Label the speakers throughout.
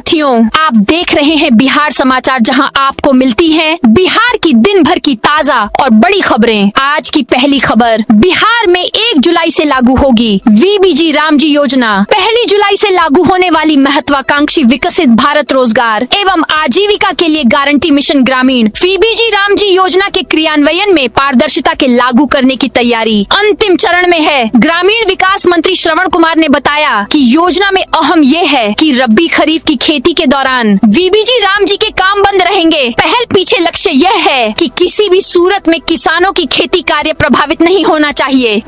Speaker 1: साथियों, आप देख रहे हैं बिहार समाचार, जहां आपको मिलती हैं बिहार की दिन भर की ताजा और बड़ी खबरें। आज की पहली खबर, बिहार में 1 जुलाई से लागू होगी वीबीजी रामजी योजना। 1 जुलाई से लागू होने वाली महत्वाकांक्षी विकसित भारत रोजगार एवं आजीविका के लिए गारंटी मिशन ग्रामीण वीबीजी रामजी योजना के क्रियान्वयन में पारदर्शिता के लागू करने की तैयारी अंतिम चरण में है। ग्रामीण विकास मंत्री श्रवण कुमार ने बताया कि योजना में अहम ये है कि रबी खरीफ की खेती के दौरान वीबीजी रामजी के काम बंद रहेंगे। पहल पीछे लक्ष्य यह है कि किसी भी सूरत में किसानों की खेती कार्य प्रभावित नहीं होना चाहिए।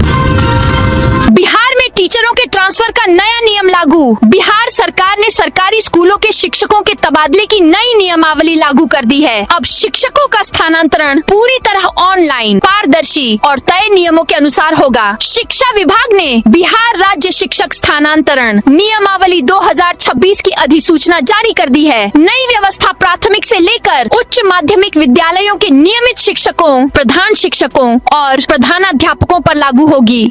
Speaker 1: बिहार में टीचरों के ट्रांसफर का नया नियम लागू। बिहार सरकार ने सरकारी स्कूलों के शिक्षकों के तबादले की नई नियमावली लागू कर दी है। अब शिक्षकों का स्थानांतरण पूरी तरह ऑनलाइन, पारदर्शी और तय नियमों के अनुसार होगा। शिक्षा विभाग ने बिहार राज्य शिक्षक स्थानांतरण नियमावली 2026 की अधिसूचना जारी कर दी है। नई व्यवस्था प्राथमिक से लेकर उच्च माध्यमिक विद्यालयों के नियमित शिक्षकों, प्रधान शिक्षकों और प्रधानाध्यापकों पर लागू होगी।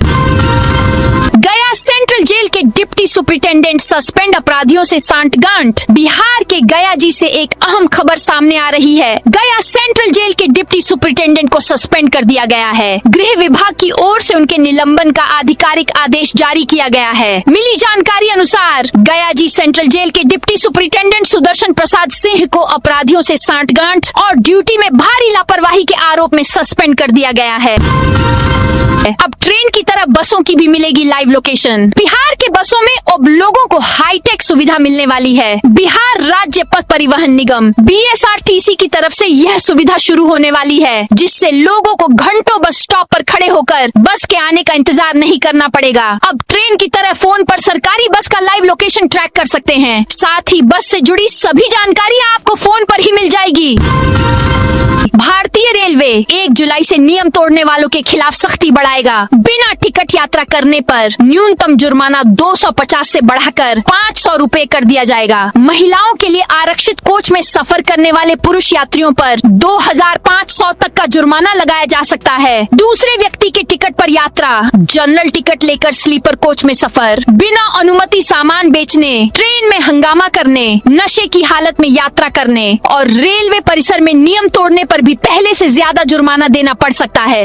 Speaker 1: गया सेंट्रल जेल के डिप्टी सुपरिटेंडेंट सस्पेंड अपराधियों से सांठगांठ। बिहार के गया जी से एक अहम खबर सामने आ रही है। गया सेंट्रल जेल के डिप्टी सुपरिटेंडेंट को सस्पेंड कर दिया गया है। गृह विभाग की ओर से उनके निलंबन का आधिकारिक आदेश जारी किया गया है। मिली जानकारी अनुसार गया जी सेंट्रल जेल के डिप्टी सुपरिटेंडेंट सुदर्शन प्रसाद सिंह को अपराधियों से सांठगांठ और ड्यूटी में भारी लापरवाही के आरोप में सस्पेंड कर दिया गया है। अब ट्रेन की तरह बसों की भी मिलेगी लाइव लोकेशन। बिहार के बसों में अब लोगों को हाईटेक सुविधा मिलने वाली है। बिहार राज्य पथ परिवहन निगम बीएसआरटीसी की तरफ से यह सुविधा शुरू होने वाली है, जिससे लोगों को घंटों बस स्टॉप पर खड़े होकर बस के आने का इंतजार नहीं करना पड़ेगा। अब ट्रेन की तरह फोन पर सरकारी बस का लाइव लोकेशन ट्रैक कर सकते हैं। साथ ही बस से जुड़ी सभी जानकारी आपको फोन पर ही मिल जाएगी। भारतीय रेलवे 1 जुलाई से नियम तोड़ने वालों के खिलाफ सख्ती बढ़ाएगा। बिना टिकट यात्रा करने पर न्यूनतम जुर्माना 250 से बढ़ाकर 500 रुपए कर दिया जाएगा। महिलाओं के लिए आरक्षित कोच में सफर करने वाले पुरुष यात्रियों पर 2500 तक का जुर्माना लगाया जा सकता है। दूसरे व्यक्ति के टिकट पर यात्रा, जनरल टिकट लेकर स्लीपर कोच में सफर, बिना अनुमति सामान बेचने, ट्रेन में हंगामा करने, नशे की हालत में यात्रा करने और रेलवे परिसर में नियम तोड़ने पर भी पहले से ज्यादा जुर्माना देना पड़ सकता है।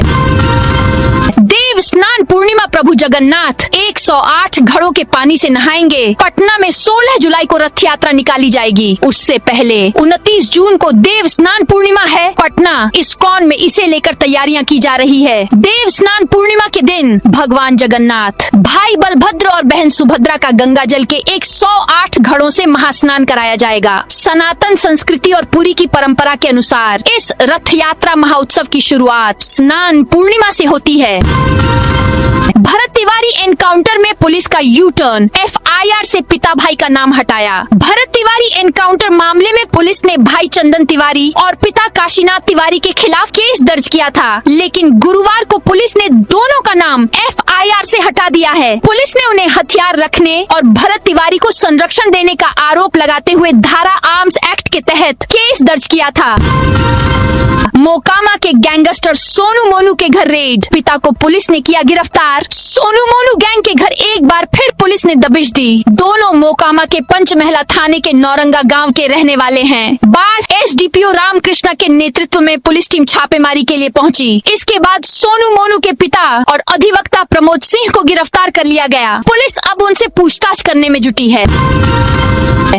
Speaker 1: देव स्नान पूर्णिमा प्रभु जगन्नाथ 108 घड़ों के पानी से नहाएंगे। पटना में 16 जुलाई को रथ यात्रा निकाली जाएगी। उससे पहले 29 जून को देव स्नान पूर्णिमा है। पटना इस्कॉन में इसे लेकर तैयारियां की जा रही है। देव स्नान पूर्णिमा के दिन भगवान जगन्नाथ, भाई बलभद्र और बहन सुभद्रा का गंगा जल के 108 घड़ों से महास्नान कराया जाएगा। सनातन संस्कृति और पुरी की परंपरा के अनुसार इस रथ यात्रा महाउत्सव की शुरुआत स्नान पूर्णिमा से होती है। भरत तिवारी एनकाउंटर में पुलिस का यू टर्न, एफआईआर से पिता भाई का नाम हटाया। भरत तिवारी एनकाउंटर मामले में पुलिस ने भाई चंदन तिवारी और पिता काशीनाथ तिवारी के खिलाफ केस दर्ज किया था, लेकिन गुरुवार को पुलिस ने दोनों का नाम एफआईआर से हटा दिया है। पुलिस ने उन्हें हथियार रखने और भरत तिवारी को संरक्षण देने का आरोप लगाते हुए धारा आर्म्स एक्ट के तहत केस दर्ज किया था। मोकामा के गैंगस्टर सोनू मोनू के घर रेड, पिता को पुलिस ने किया गिरफ्तार। सोनू मोनू गैंग के घर एक बार फिर पुलिस ने दबिश दी। दोनों मोकामा के पंचमहला थाने के नौरंगा गांव के रहने वाले हैं। बाढ़ एसडीपीओ रामकृष्णा के नेतृत्व में पुलिस टीम छापेमारी के लिए पहुंची। इसके बाद सोनू मोनू के पिता और अधिवक्ता प्रमोद सिंह को गिरफ्तार कर लिया गया। पुलिस अब उनसे पूछताछ करने में जुटी है।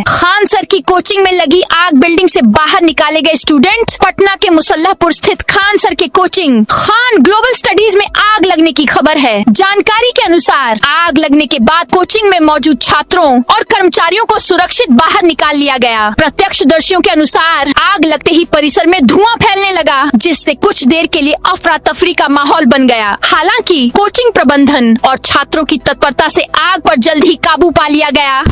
Speaker 1: खान सर की कोचिंग में लगी आग, बिल्डिंग से बाहर निकाले गए स्टूडेंट। पटना के मुसल्लहपुर स्थित खान सर के कोचिंग खान ग्लोबल स्टडीज में आग लगने की खबर है। जानकारी के अनुसार आग लगने के बाद कोचिंग में मौजूद छात्रों और कर्मचारियों को सुरक्षित बाहर निकाल लिया गया। प्रत्यक्षदर्शियों के अनुसार आग लगते ही परिसर में धुआं फैलने लगा, जिससे कुछ देर के लिए अफरा तफरी का माहौल बन गया। हालांकि कोचिंग प्रबंधन और छात्रों की तत्परता से आग पर जल्द ही काबू पा लिया गया।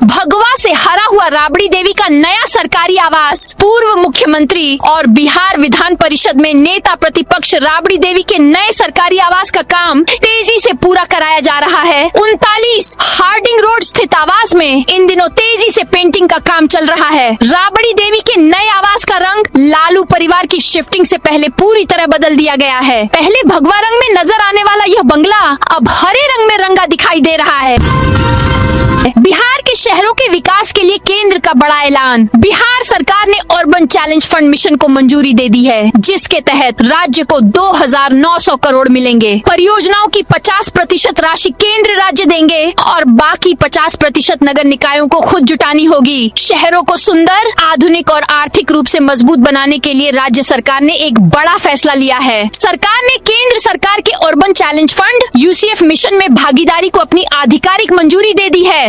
Speaker 1: भगवा से हरा हुआ राबड़ी देवी का नया सरकारी आवास। पूर्व मुख्यमंत्री और बिहार विधान परिषद में नेता प्रतिपक्ष राबड़ी देवी के नए सरकारी आवास का काम तेजी से पूरा कराया जा रहा है। 39 हार्डिंग रोड स्थित आवास में इन दिनों तेजी से पेंटिंग का काम चल रहा है। राबड़ी देवी के नए आवास का रंग लालू परिवार की शिफ्टिंग से पहले पूरी तरह बदल दिया गया है। पहले भगवा रंग में नजर आने वाला यह बंगला अब हरे रंग में रंगा दिखाई दे रहा है। बिहार के शहरों के विकास के लिए केंद्र का बड़ा ऐलान। बिहार सरकार ने अर्बन चैलेंज फंड मिशन को मंजूरी दे दी है, जिसके तहत राज्य को 2,900 करोड़ मिलेंगे। परियोजनाओं की 50% राशि केंद्र राज्य देंगे और बाकी 50% नगर निकायों को खुद जुटानी होगी। शहरों को सुंदर, आधुनिक और आर्थिक रूप से मजबूत बनाने के लिए राज्य सरकार ने एक बड़ा फैसला लिया है। सरकार ने केंद्र सरकार के urban challenge fund UCF mission में भागीदारी को अपनी आधिकारिक मंजूरी दे दी है।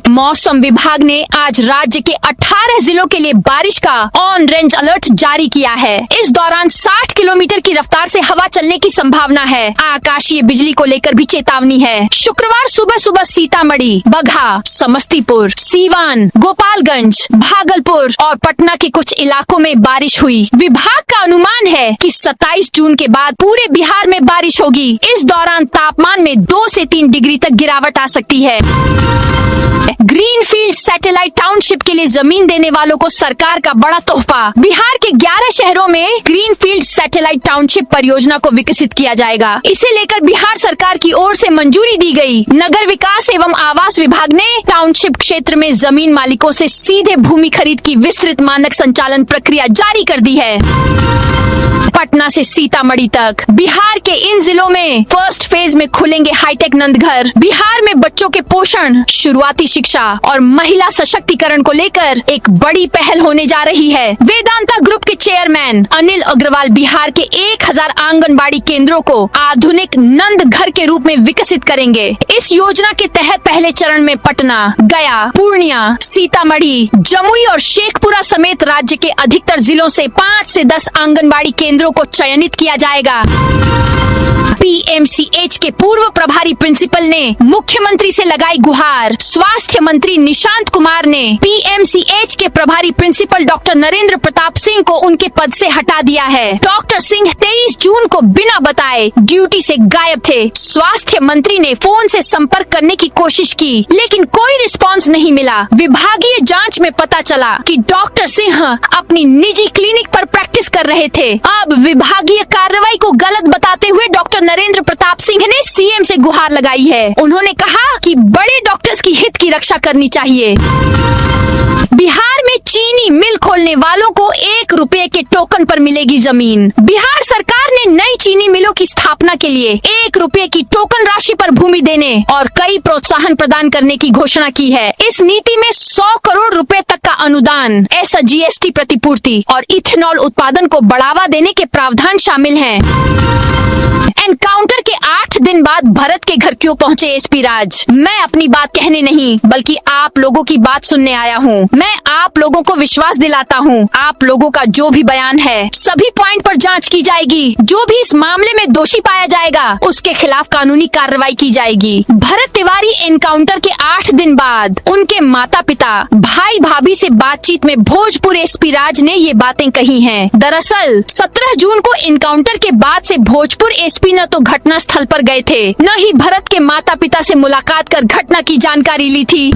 Speaker 1: मौसम विभाग ने आज राज्य के 18 जिलों के लिए बारिश का ऑन रेंज अलर्ट जारी किया है। इस दौरान 60 किलोमीटर की रफ्तार से हवा चलने की संभावना है। आकाशीय बिजली को लेकर भी चेतावनी है। शुक्रवार सुबह सुबह सीतामढ़ी, बगहा, समस्तीपुर, सीवान, गोपालगंज, भागलपुर और पटना के कुछ इलाकों में बारिश हुई। विभाग का अनुमान है कि 27 जून के बाद पूरे बिहार में बारिश होगी। इस दौरान तापमान में 2 से 3 डिग्री तक गिरावट आ सकती है। ग्रीनफील्ड सैटेलाइट टाउनशिप के लिए जमीन देने वालों को सरकार का बड़ा तोहफा। बिहार के 11 शहरों में ग्रीनफील्ड सैटेलाइट टाउनशिप परियोजना को विकसित किया जाएगा। इसे लेकर बिहार सरकार की ओर से मंजूरी दी गई। नगर विकास एवं आवास विभाग ने टाउनशिप क्षेत्र में जमीन मालिकों से सीधे भूमि खरीद की विस्तृत मानक संचालन प्रक्रिया जारी कर दी है। पटना से सीतामढ़ी तक बिहार के इन जिलों में फर्स्ट फेज में खुलेंगे हाईटेक नंदघर। बिहार में बच्चों के पोषण, शुरुआती शिक्षा और महिला सशक्तिकरण को लेकर एक बड़ी पहल होने जा रही है। वेदांता ग्रुप के चेयरमैन अनिल अग्रवाल बिहार के 1000 आंगनबाड़ी केंद्रों को आधुनिक नंद घर के रूप में विकसित करेंगे। इस योजना के तहत पहले चरण में पटना, गया, पूर्णिया, सीतामढ़ी, जमुई और शेखपुरा समेत राज्य के अधिकतर जिलों से 5 से 10 आंगनबाड़ी केंद्रों को चयनित किया जाएगा। PMCH के पूर्व प्रभारी प्रिंसिपल ने मुख्यमंत्री से लगाई गुहार। स्वास्थ्य मंत्री निशांत कुमार ने PMCH के प्रभारी प्रिंसिपल डॉक्टर नरेंद्र प्रताप सिंह को उनके पद से हटा दिया है। डॉक्टर सिंह 23 जून को बिना बताए ड्यूटी से गायब थे। स्वास्थ्य मंत्री ने फोन से संपर्क करने की कोशिश की, लेकिन कोई रिस्पांस नहीं मिला। विभागीय जांच में पता चला कि डॉक्टर सिंह अपनी निजी क्लिनिक पर प्रैक्टिस कर रहे थे। अब विभागीय कार्रवाई को गलत बताते हुए डॉक्टर नरेंद्र प्रताप सिंह ने CM से गुहार लगाई है। उन्होंने कहा कि बड़े डॉक्टर्स की हित की रक्षा करनी चाहिए। बिहार में चीनी मिल खोलने वालों को 1 रुपए के टोकन पर मिलेगी जमीन। बिहार सरकार ने नई चीनी मिलों की स्थापना के लिए 1 रुपए की टोकन राशि पर भूमि देने और कई प्रोत्साहन प्रदान करने की घोषणा की है। इस नीति में 100 करोड़ रुपए तक का अनुदान, ऐसा GST प्रतिपूर्ति और इथेनॉल उत्पादन को बढ़ावा देने के प्रावधान शामिल हैं। एनकाउंटर के 8 दिन बाद भरत के घर क्यों पहुंचे SP राज? मैं अपनी बात कहने नहीं बल्कि आप लोगों की बात सुनने आया हूं। मैं आप लोगों को विश्वास दिलाता हूं, आप लोगों का जो भी बयान है सभी पॉइंट पर जांच की जाएगी। जो भी इस मामले में दोषी पाया जाएगा उसके खिलाफ कानूनी कार्रवाई की जाएगी। भरत तिवारी एनकाउंटर के 8 दिन बाद उनके माता पिता, भाई भाभी से बातचीत में भोजपुर SP राज ने ये बातें कही हैं। दरअसल 17 जून को एनकाउंटर के बाद से भोजपुर SP न तो घटना स्थल पर गए थे, न ही भरत के माता पिता से मुलाकात कर घटना की जानकारी ली थी।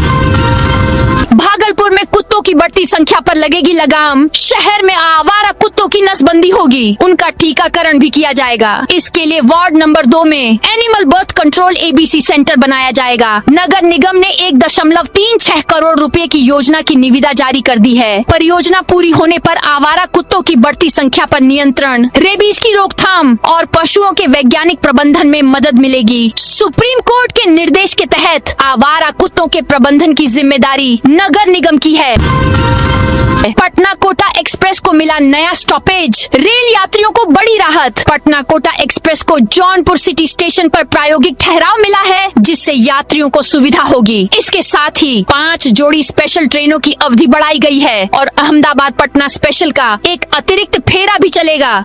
Speaker 1: भागलपुर में कुत्तों की बढ़ती संख्या पर लगेगी लगाम। शहर में आवारा कुत्तों की नसबंदी होगी, उनका टीकाकरण भी किया जाएगा। इसके लिए वार्ड नंबर 2 में animal birth control ABC centre बनाया जाएगा। नगर निगम ने 1.36 करोड़ रुपए की योजना की निविदा जारी कर दी है। परियोजना पूरी होने पर आवारा कुत्तों की बढ़ती संख्या पर नियंत्रण, रेबीज की रोकथाम और पशुओं के वैज्ञानिक प्रबंधन में मदद मिलेगी। सुप्रीम कोर्ट के निर्देश के तहत आवारा कुत्तों के प्रबंधन की जिम्मेदारी नगर निगम की है। पटना कोटा एक्सप्रेस को मिला नया स्टॉपेज, रेल यात्रियों को बड़ी राहत। पटना कोटा एक्सप्रेस को जौनपुर सिटी स्टेशन पर प्रायोगिक ठहराव मिला है, जिससे यात्रियों को सुविधा होगी। इसके साथ ही 5 जोड़ी स्पेशल ट्रेनों की अवधि बढ़ाई गई है और अहमदाबाद पटना स्पेशल का एक अतिरिक्त फेरा भी चलेगा।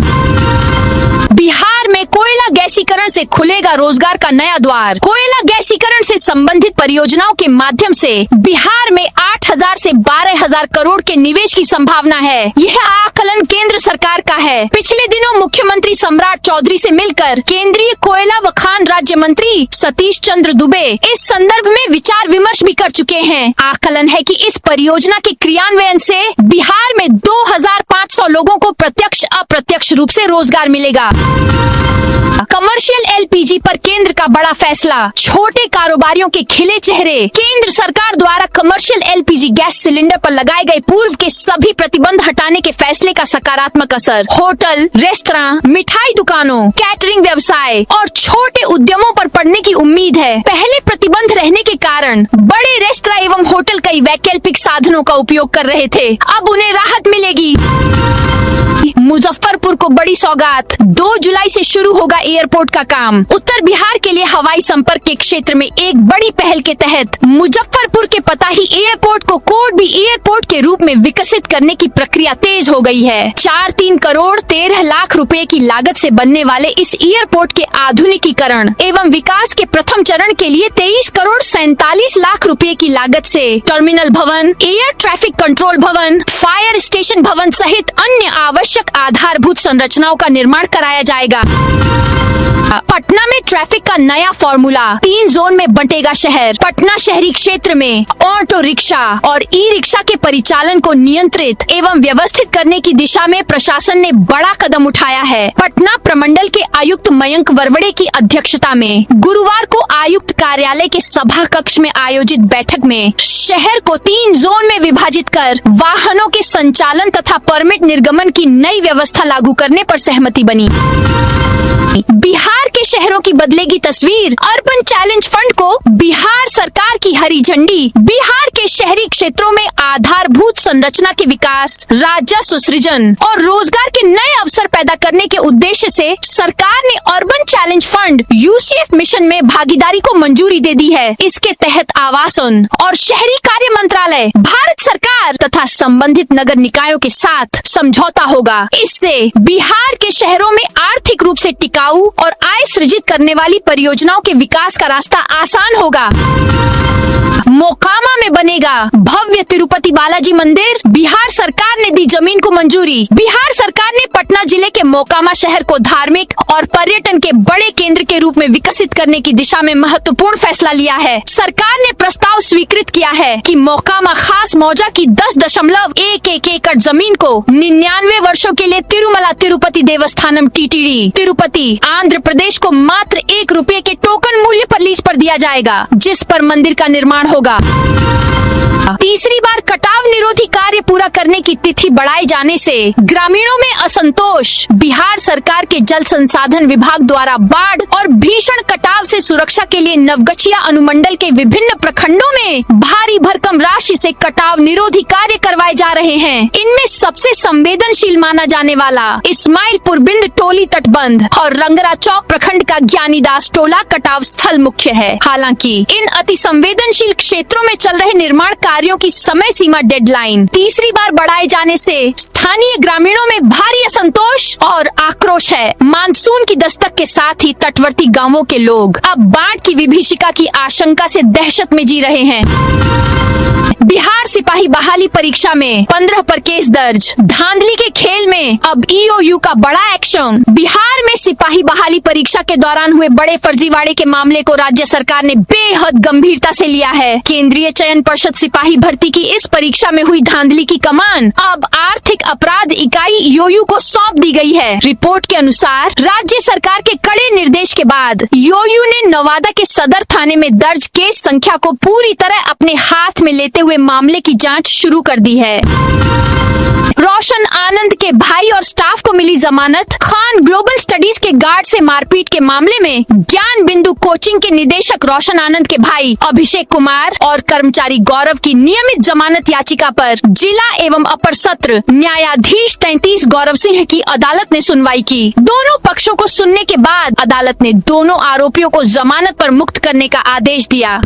Speaker 1: बिहार में कोयला गैसीकरण से खुलेगा रोजगार का नया द्वार। कोयला गैसीकरण से संबंधित परियोजनाओं के माध्यम से बिहार में 8,000 से 12,000 करोड़ के निवेश की संभावना है। यह आकलन केंद्र सरकार का है। पिछले दिनों मुख्यमंत्री सम्राट चौधरी से मिलकर केंद्रीय कोयला व खान राज्य मंत्री सतीश चंद्र दुबे इस संदर्भ में विचार विमर्श भी कर चुके हैं। आकलन है कि इस परियोजना के क्रियान्वयन से बिहार में 2,500 लोगों को प्रत्यक्ष अप्रत्यक्ष रूप से रोजगार मिलेगा। कमर्शियल एलपीजी पर केंद्र का बड़ा फैसला, छोटे कारोबारियों के खिले चेहरे। केंद्र सरकार द्वारा कमर्शियल एलपीजी गैस सिलेंडर पर लगाए गए पूर्व के सभी प्रतिबंध हटाने के फैसले का सकारात्मक असर होटल, रेस्तरां, मिठाई दुकानों, कैटरिंग व्यवसाय और छोटे उद्यमों पर पड़ने की उम्मीद है। पहले प्रतिबंध रहने के कारण बड़े रेस्तरां एवं होटल कई वैकल्पिक साधनों का उपयोग कर रहे थे, अब उन्हें राहत मिलेगी। मुजफ्फरपुर को बड़ी सौगात, 2 जुलाई से शुरू होगा एयरपोर्ट का काम। उत्तर बिहार के लिए हवाई संपर्क के क्षेत्र में एक बड़ी पहल के तहत मुजफ्फरपुर के पताही एयरपोर्ट को कोट बी एयरपोर्ट के रूप में विकसित करने की प्रक्रिया तेज हो गई है। 4-3 करोड़ 13 लाख रुपए की लागत से बनने वाले इस एयरपोर्ट के आधुनिकीकरण एवं विकास के प्रथम चरण के लिए 23 करोड़ 47 लाख रुपए की लागत से टर्मिनल भवन, एयर ट्रैफिक कंट्रोल भवन, फायर स्टेशन भवन सहित अन्य आवश्यक आधारभूत संरचनाओं का निर्माण कराया जाएगा। पटना में ट्रैफिक का नया फॉर्मूला, 3 जोन में बंटेगा शहर। पटना शहरी क्षेत्र में ऑटो रिक्शा और ई रिक्शा के परिचालन को नियंत्रित एवं व्यवस्थित करने की दिशा में प्रशासन ने बड़ा कदम उठाया है। पटना प्रमंडल के आयुक्त मयंक वरवड़े की अध्यक्षता में गुरुवार को आयुक्त कार्यालय के सभा कक्ष में आयोजित बैठक में शहर को 3 जोन में विभाजित कर वाहनों के संचालन तथा परमिट निर्गमन की नई व्यवस्था लागू करने पर सहमति बनी। बिहार के शहरों की बदलेगी तस्वीर, अर्बन चैलेंज फंड को बिहार सरकार की हरी झंडी। बिहार के शहरी क्षेत्रों में आधारभूत संरचना के विकास, राजस्व सृजन और रोजगार के नए अवसर पैदा करने के उद्देश्य से सरकार ने urban challenge fund UCF mission में भागीदारी को मंजूरी दे दी है। इसके तहत आवासन और शहरी कार्य मंत्रालय, भारत सरकार तथा संबंधित नगर निकायों के साथ समझौता होगा। इससे बिहार के शहरों में आर्थिक रूप से टिकाऊ और आय सृजित करने वाली परियोजनाओं के विकास का रास्ता आसान होगा। मोकामा में बनेगा भव्य तिरुपति बालाजी मंदिर, बिहार सरकार ने दी जमीन को मंजूरी। बिहार सरकार ने पटना जिले के मोकामा शहर को धार्मिक और पर्यटन के बड़े केंद्र के रूप में विकसित करने की दिशा में महत्वपूर्ण फैसला लिया है। सरकार ने प्रस्ताव स्वीकृत किया है कि मोकामा खास मौजा की 10.11 एकड़ जमीन को 99 वर्षों के लिए तिरुमला तिरुपति देवस्थानम टीटीडी तिरुपति आंध्र प्रदेश को मात्र 1 रुपए के टोकन मूल्य पर लीज पर दिया जाएगा, जिस पर मंदिर का निर्माण होगा। तीसरी बार कटाव निरोधी कार्य पूरा करने की तिथि बढ़ाए जाने से ग्रामीणों में असंतोष। बिहार सरकार के जल संसाधन विभाग द्वारा बाढ़ और भीषण कटाव से सुरक्षा के लिए नवगछिया अनुमंडल के विभिन्न प्रखंडों में भारी भरकम राशि से कटाव निरोधी कार्य करवाए जा रहे हैं। इनमें सबसे संवेदनशील माना जाने वाला इस्माइलपुर बिंद टोली तटबंध और रंगरा चौक प्रखंड का ज्ञानीदास टोला कटाव स्थल मुख्य है। हालांकि इन अति संवेदनशील क्षेत्रों में चल रहे निर्माण कार्यों की समय सीमा डेडलाइन तीसरी बार बढ़ाए जाने से स्थानीय ग्रामीणों में भारी असंतोष और आक्रोश है। मानसून की दस्तक के साथ ही तटवर्ती गांवों के लोग अब बाढ़ की विभीषिका की आशंका से दहशत में जी रहे हैं। बिहार सिपाही बहाली परीक्षा में 15 पर केस दर्ज। धांधली के खेल में अब ईओयू का बड़ा एक्शन। बिहार में सिपाही बहाली परीक्षा के दौरान हुए बड़े फर्जीवाड़े के मामले को राज्य सरकार ने बेहद गंभीरता से लिया है। केंद्रीय चयन पर्षद सिपाही भर्ती की इस परीक्षा में हुई धांधली की कमान अब आर्थिक अपराध इकाई ईओयू को सौंप दी गई है। रिपोर्ट के अनुसार राज्य सरकार के कड़े निर्देश के बाद ईओयू ने नवादा के सदर थाने में दर्ज केस संख्या को पूरी तरह अपने हाथ में लेते हुए मामले की जांच शुरू कर दी है। रोशन आनंद के भाई और स्टाफ को मिली जमानत। खान ग्लोबल स्टडीज के गार्ड से मारपीट के मामले में ज्ञान बिंदु कोचिंग के निदेशक रोशन आनंद के भाई अभिषेक कुमार और कर्मचारी गौरव की नियमित जमानत याचिका पर जिला एवं अपर सत्र न्यायाधीश 33 गौरव सिंह की अदालत ने सुनवाई की। दोनों पक्षों को सुनने के बाद अदालत ने दोनों आरोपियों को जमानत पर मुक्त करने का आदेश दिया।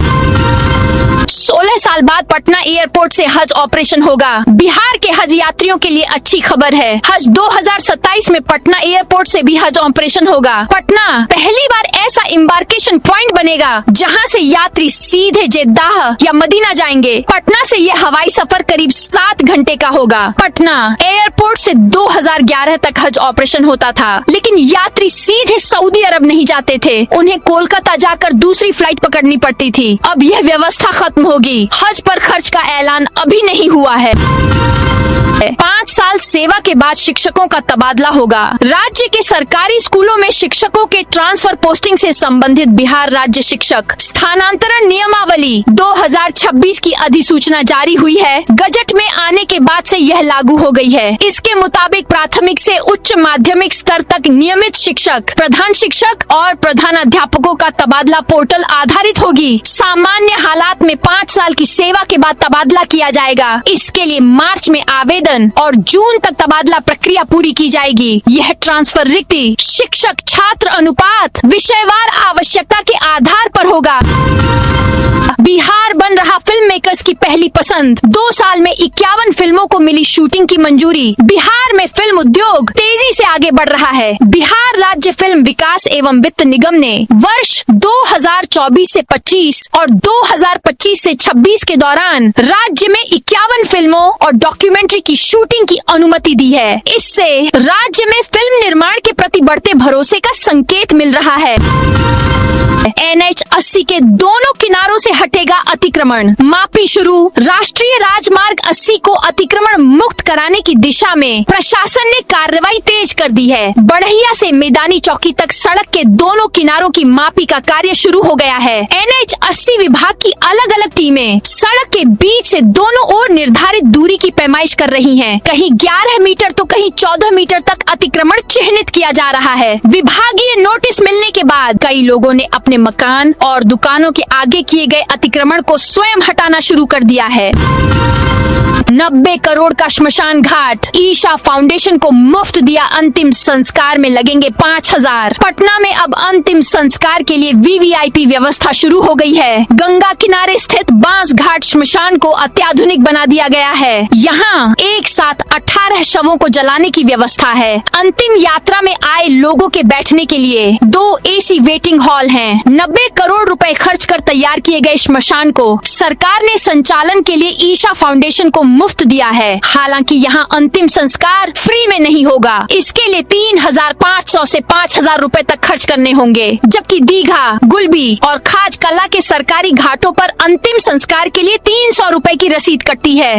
Speaker 1: 16 साल बाद पटना एयरपोर्ट से हज ऑपरेशन होगा। बिहार के हज यात्रियों के लिए अच्छी खबर है। हज 2027 में पटना एयरपोर्ट से भी हज ऑपरेशन होगा। पटना पहली बार ऐसा एम्बार्केशन पॉइंट बनेगा जहां से यात्री सीधे जेद्दाह या मदीना जाएंगे। पटना से यह हवाई सफर करीब 7 घंटे का होगा। पटना एयरपोर्ट से 2011 तक हज ऑपरेशन होता था, लेकिन यात्री सीधे सऊदी अरब नहीं जाते थे, उन्हें कोलकाता जाकर दूसरी फ्लाइट पकड़नी पड़ती थी। अब यह व्यवस्था खत्म होगी। हज पर खर्च का ऐलान अभी नहीं हुआ है। 5 साल सेवा के बाद शिक्षकों का तबादला होगा। राज्य के सरकारी स्कूलों में शिक्षकों के ट्रांसफर पोस्टिंग से संबंधित बिहार राज्य शिक्षक स्थानांतरण नियमावली 2026 की अधिसूचना जारी हुई है। गजट में आने के बाद से यह लागू हो गई है। इसके मुताबिक प्राथमिक से उच्च माध्यमिक स्तर तक नियमित शिक्षक, प्रधान शिक्षक और प्रधानाध्यापकों का तबादला पोर्टल आधारित होगी। सामान्य हालात में 5 साल की सेवा के बाद तबादला किया जाएगा। इसके लिए मार्च में आवेदन और जून तक तबादला प्रक्रिया पूरी की जाएगी। यह ट्रांसफर रिक्ति शिक्षक छात्र अनुपात विषयवार आवश्यकता के आधार पर होगा। बिहार बन रहा फिल्म मेकर्स की पहली पसंद। 2 साल में 51 फिल्मों को मिली शूटिंग की मंजूरी। बिहार में फिल्म उद्योग तेजी से आगे बढ़ रहा है। बिहार राज्य फिल्म विकास एवं वित्त निगम ने वर्ष 2024 से 25 और 2025 से 26 के दौरान राज्य में 51 फिल्मों और डॉक्यूमेंट्री की शूटिंग की अनुमति दी है। इससे राज्य में फिल्म निर्माण के प्रति बढ़ते भरोसे का संकेत मिल रहा है। NH 80 के दोनों किनारों से हटेगा अतिक्रमण। मापी शुरू। राष्ट्रीय राजमार्ग 80 को अतिक्रमण मुक्त कराने की दिशा में प्रशासन ने कार्रवाई तेज कर दी है। बढ़ैया से मैदानी चौकी तक सड़क के दोनों किनारों की मापी का कार्य शुरू हो गया है। NH 80 विभाग की अलग अलग टीमें सड़क के बीच से दोनों ओर निर्धारित दूरी की पैमाइश कर रही हैं। कहीं 11 मीटर तो कहीं 14 मीटर तक अतिक्रमण चिन्हित किया जा रहा है। विभागीय नोटिस मिलने के बाद कई लोगों ने अपने मकान और दुकानों के आगे किए गए अतिक्रमण को स्वयं हटाना शुरू कर दिया है। 90 करोड़ का श्मशान घाट। ईशा फाउंडेशन को मुफ्त दिया। अंतिम संस्कार में लगेंगे 5000। पटना में अब अंतिम संस्कार के लिए VVIP व्यवस्था शुरू हो गई है। गंगा किनारे स्थित बांस घाट श्मशान को अत्याधुनिक बना दिया गया है। यहाँ एक साथ 18 शवों को जलाने की व्यवस्था है। अंतिम यात्रा में आए लोगों के बैठने के लिए 2 AC वेटिंग हॉल हैं। 90 करोड़ रुपए खर्च कर तैयार किए गए श्मशान को सरकार ने संचालन के लिए ईशा फाउंडेशन को मुफ्त दिया है। हालांकि यहाँ अंतिम संस्कार फ्री में नहीं होगा। इसके लिए 3500 से 5000 रुपए तक खर्च करने होंगे। जबकि दीघा, गुलबी और खाज कला के सरकारी घाटों पर अंतिम संस्कार के लिए 300 रुपए की रसीद कटती है।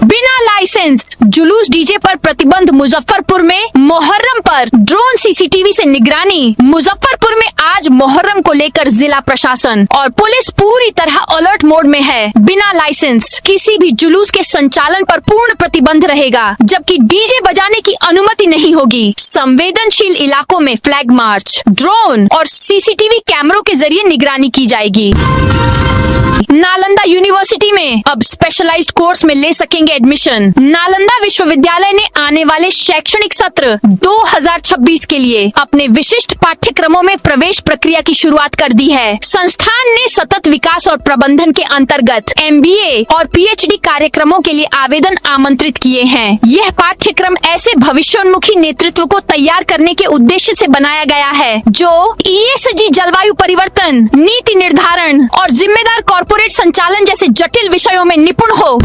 Speaker 1: बिना लाइसेंस जुलूस डीजे पर प्रतिबंध। मुजफ्फरपुर में मोहर्रम पर ड्रोन CCTV से निगरानी। मुजफ्फरपुर में आज मोहर्रम को लेकर जिला प्रशासन और पुलिस पूरी तरह अलर्ट मोड में है। बिना लाइसेंस किसी भी जुलूस के संचालन पर पूर्ण प्रतिबंध रहेगा, जबकि डीजे बजाने की अनुमति नहीं होगी। संवेदनशील इलाकों में फ्लैग मार्च, ड्रोन और CCTV कैमरों के जरिए निगरानी की जाएगी। नालंदा यूनिवर्सिटी में अब स्पेशलाइज्ड कोर्स में ले सकेंगे एडमिशन। नालंदा विश्वविद्यालय ने आने वाले शैक्षणिक सत्र 2026 के लिए अपने विशिष्ट पाठ्यक्रमों में प्रवेश प्रक्रिया की शुरुआत कर दी है। संस्थान ने सतत विकास और प्रबंधन के अंतर्गत MBA और PhD कार्यक्रमों के लिए आवेदन आमंत्रित किए हैं। यह पाठ्यक्रम ऐसे भविष्योन्मुखी नेतृत्व को तैयार करने के उद्देश्य से बनाया गया है जो ESG, जलवायु परिवर्तन, नीति निर्धारण और जिम्मेदार कॉर्पोरेट संचालन जैसे जटिल विषयों में निपुण हो।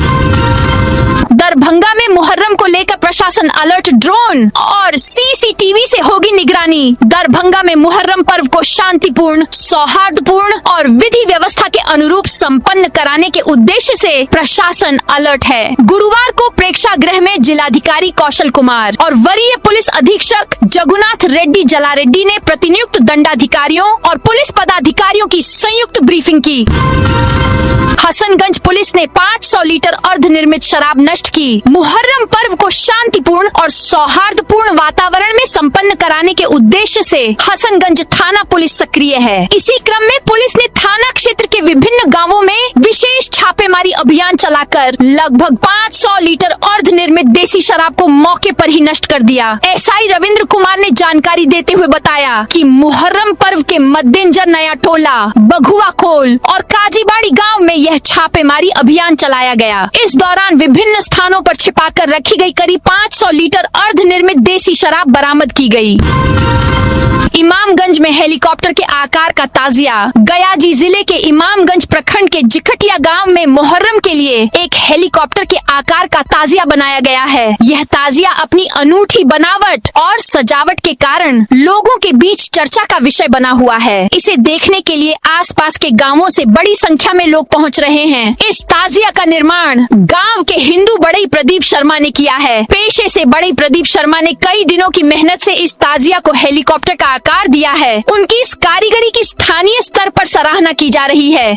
Speaker 1: दरभंगा में मुहर्रम को लेकर प्रशासन अलर्ट। ड्रोन और CCTV से होगी निगरानी। दरभंगा में मुहर्रम पर्व को शांतिपूर्ण, सौहार्दपूर्ण और विधि व्यवस्था के अनुरूप संपन्न कराने के उद्देश्य से प्रशासन अलर्ट है। गुरुवार को प्रेक्षागृह में जिलाधिकारी कौशल कुमार और वरीय पुलिस अधीक्षक जगुनाथ रेड्डी जलारेड्डी ने प्रतिनियुक्त दंडाधिकारियों और पुलिस पदाधिकारियों की संयुक्त ब्रीफिंग की। हसनगंज पुलिस ने ने 500 लीटर अर्धनिर्मित शराब नष्ट की। मुहर्रम पर्व को शांतिपूर्ण और सौहार्दपूर्ण वातावरण में संपन्न कराने के उद्देश्य से हसनगंज थाना पुलिस सक्रिय है। इसी क्रम में पुलिस ने थाना क्षेत्र के विभिन्न गाँवों में विशेष छापेमारी अभियान चलाकर लगभग 500 लीटर अर्धनिर्मित देसी शराब को मौके पर ही नष्ट कर दिया। एसआई रविंद्र कुमार ने जानकारी देते हुए बताया कि मुहर्रम पर्व के मद्देनजर नया टोला, बघुआ खोल और काजीबाड़ी गांव में यह छापेमारी अभियान चलाया गया। इस दौरान विभिन्न स्थानों पर छिपाकर रखी गई करीब 500 लीटर अर्धनिर्मित देसी शराब बरामद की गई। इमामगंज में हेलीकॉप्टर के आकार का ताजिया। गयाजी जिले के इमामगंज प्रखंड के जिखटिया गांव में मुहर्रम के लिए एक हेलीकॉप्टर के आकार का ताजिया बनाया गया है। यह ताजिया अपनी अनूठी बनावट और सजावट के कारण लोगों के बीच चर्चा का विषय बना हुआ है। इसे देखने के लिए आसपास के गांवों से बड़ी संख्या में लोग पहुंच रहे हैं। इस ताजिया का निर्माण गांव के हिंदू बढ़ई प्रदीप शर्मा ने किया है। पेशे से बढ़ई प्रदीप शर्मा ने कई दिनों की मेहनत से इस ताजिया को हेलीकॉप्टर का आकार दिया है। उनकी इस कारीगरी की स्थानीय स्तर पर सराहना की जा रही है।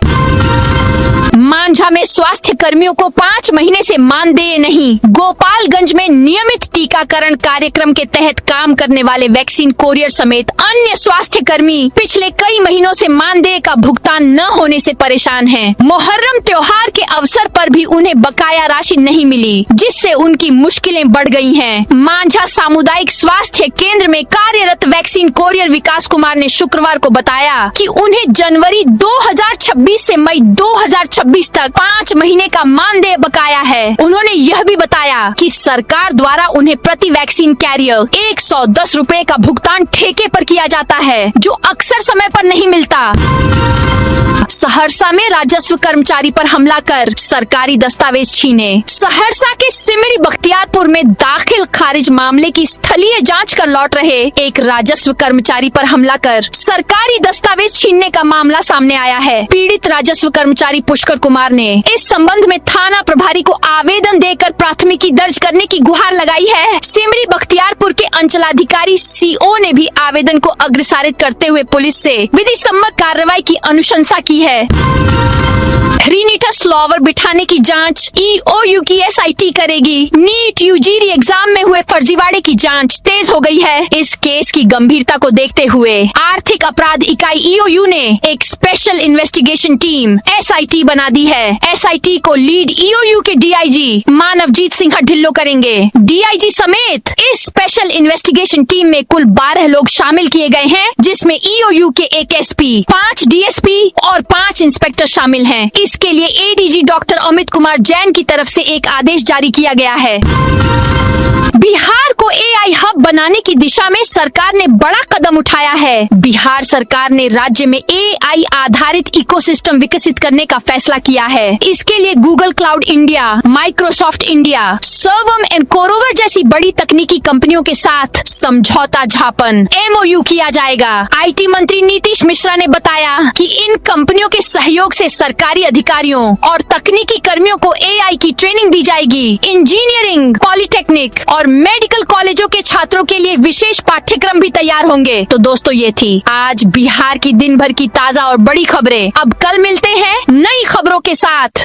Speaker 1: मांझा में स्वास्थ्य कर्मियों को 5 महीने से मानदेय नहीं। गोपालगंज में नियमित टीकाकरण कार्यक्रम के तहत काम करने वाले वैक्सीन कोरियर समेत अन्य स्वास्थ्य कर्मी पिछले कई महीनों से मानदेय का भुगतान न होने से परेशान हैं। मुहर्रम त्योहार के अवसर पर भी उन्हें बकाया राशि नहीं मिली, जिससे उनकी मुश्किलें बढ़ गई हैं। मांझा सामुदायिक स्वास्थ्य केंद्र में कार्यरत वैक्सीन कोरियर विकास कुमार ने शुक्रवार को बताया कि उन्हें जनवरी 2026 से मई 2026 तक 5 महीने का मानदेय बकाया है। उन्होंने यह भी बताया कि सरकार द्वारा उन्हें प्रति वैक्सीन कैरियर 110 रुपए का भुगतान ठेके पर किया जाता है, जो अक्सर समय पर नहीं मिलता। सहरसा में राजस्व कर्मचारी पर हमला कर सरकारी दस्तावेज छीने। सहरसा के सिमरी बख्तियारपुर में दाखिल खारिज मामले की स्थलीय जांच कर लौट रहे एक राजस्व कर्मचारी पर हमला कर सरकारी दस्तावेज छीनने का मामला सामने आया है। पीड़ित राजस्व कर्मचारी पुष्कर कुमार ने इस संबंध में थाना प्रभारी को आवेदन देकर प्राथमिकी दर्ज करने की गुहार लगाई है। सिमरी बख्तियारपुर के अंचलाधिकारी सीओ ने भी आवेदन को अग्रसारित करते हुए पुलिस से विधि सम्मत कार्रवाई की अनुशंसा की है। रीनीटस लॉवर बिठाने की जांच ईओयू की एसआईटी करेगी। नीट यूजी एग्जाम में हुए फर्जीवाड़े की जांच तेज हो गई है। इस केस की गंभीरता को देखते हुए आर्थिक अपराध इकाई ईओयू ने एक स्पेशल इन्वेस्टिगेशन टीम एसआईटी बना दी है। एसआईटी को लीड ईओयू के डीआईजी मानवजीत सिंह ढिल्लो करेंगे। डीआईजी समेत इस स्पेशल इन्वेस्टिगेशन टीम में कुल 12 लोग शामिल किए गए हैं, जिसमें ईओयू के एक एसपी, 5 डीएसपी और 5 इंस्पेक्टर शामिल हैं। इसके लिए एडीजी डॉक्टर अमित कुमार जैन की तरफ से एक आदेश जारी किया गया है। बिहार को एआई हब बनाने की दिशा में सरकार ने बड़ा कदम उठाया है। बिहार सरकार ने राज्य में एआई आधारित इकोसिस्टम विकसित करने का फैसला किया है। इसके लिए Google cloud India, Microsoft India, सर्वम एंड कोरोवर जैसी बड़ी तकनीकी कंपनियों के साथ समझौता ज्ञापन एमओयू किया जाएगा। आईटी मंत्री नीतीश मिश्रा ने बताया कि इन कंपनियों के सहयोग से सरकारी अधिकारियों और तकनीकी कर्मियों को एआई की ट्रेनिंग दी जाएगी। इंजीनियरिंग, पॉलिटेक्निक और मेडिकल कॉलेजों के छात्रों के लिए विशेष पाठ्यक्रम भी तैयार होंगे। तो दोस्तों, ये थी आज बिहार की दिन भर की ताजा और बड़ी खबरें। अब कल मिलते हैं नई खबरों के साथ।